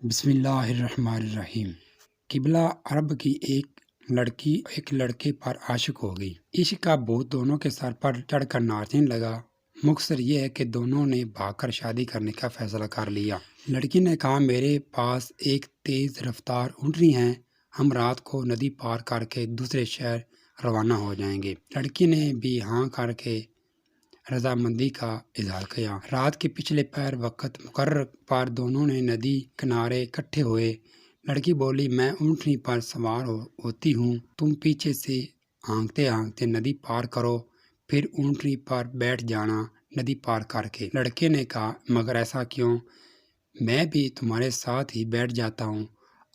بسم اللہ الرحمن الرحیم۔ قبلہ عرب کی ایک لڑکی ایک لڑکے پر عاشق ہو گئی۔ عشق کا بھوت دونوں کے سر پر چڑھ کر ناچنے لگا۔ مختصر یہ ہے کہ دونوں نے بھاگ کر شادی کرنے کا فیصلہ کر لیا۔ لڑکی نے کہا میرے پاس ایک تیز رفتار اونٹنی ہے، ہم رات کو ندی پار کر کے دوسرے شہر روانہ ہو جائیں گے۔ لڑکی نے بھی ہاں کر کے رضامندی کا اظہار کیا۔ رات کے پچھلے پہر وقت مقرر پر دونوں نے ندی کنارے اکٹھے ہوئے۔ لڑکی بولی میں اونٹنی پر سوار ہوتی ہوں، تم پیچھے سے ہانکتے ہانکتے ندی پار کرو، پھر اونٹنی پر بیٹھ جانا ندی پار کر کے۔ لڑکے نے کہا مگر ایسا کیوں، میں بھی تمہارے ساتھ ہی بیٹھ جاتا ہوں،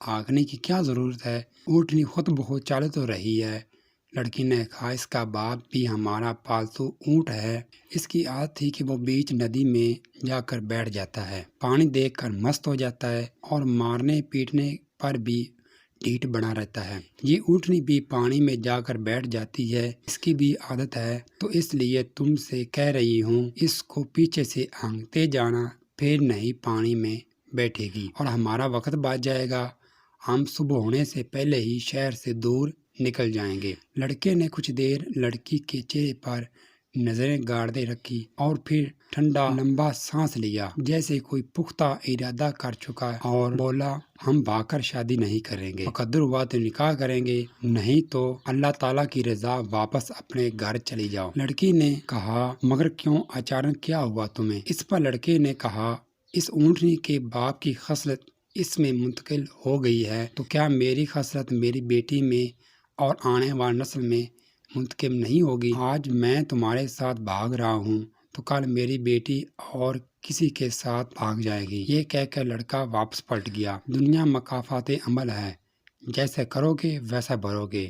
ہانکنے کی کیا ضرورت ہے، اونٹنی خود بخود چل تو رہی ہے۔ لڑکی نے کہا اس کا باپ بھی ہمارا پالتو اونٹ ہے، اس کی عادت تھی کہ وہ بیچ ندی میں جا کر بیٹھ جاتا ہے، پانی دیکھ کر مست ہو جاتا ہے اور مارنے پیٹنے پر بھی ڈھیٹ بنا رہتا ہے۔ یہ اونٹنی بھی پانی میں جا کر بیٹھ جاتی ہے، اس کی بھی عادت ہے، تو اس لیے تم سے کہہ رہی ہوں اس کو پیچھے سے ہانکتے جانا، پھر نہیں پانی میں بیٹھے گی اور ہمارا وقت بچ جائے گا، ہم صبح ہونے سے پہلے ہی شہر سے دور نکل جائیں گے۔ لڑکے نے کچھ دیر لڑکی کے چہرے پر نظریں گاڑتے رکھی اور پھر ٹھنڈا لمبا سانس لیا جیسے کوئی پختہ ارادہ کر چکا اور بولا ہم بھاگ کر شادی نہیں کریں گے، مقدر ہوا تو نکاح کریں گے، نہیں تو اللہ تعالیٰ کی رضا واپس اپنے گھر چلی جاؤ۔ لڑکی نے کہا مگر کیوں، اچانک کیا ہوا تمہیں؟ اس پر لڑکے نے کہا اس اونٹنی کے باپ کی خصلت اس میں منتقل ہو گئی ہے، تو کیا میری خصلت میری بیٹی میں اور آنے والی نسل میں منتقل نہیں ہوگی؟ آج میں تمہارے ساتھ بھاگ رہا ہوں تو کل میری بیٹی اور کسی کے ساتھ بھاگ جائے گی۔ یہ کہہ کر لڑکا واپس پلٹ گیا۔ دنیا مکافات عمل ہے، جیسے کرو گے ویسا بھرو گے۔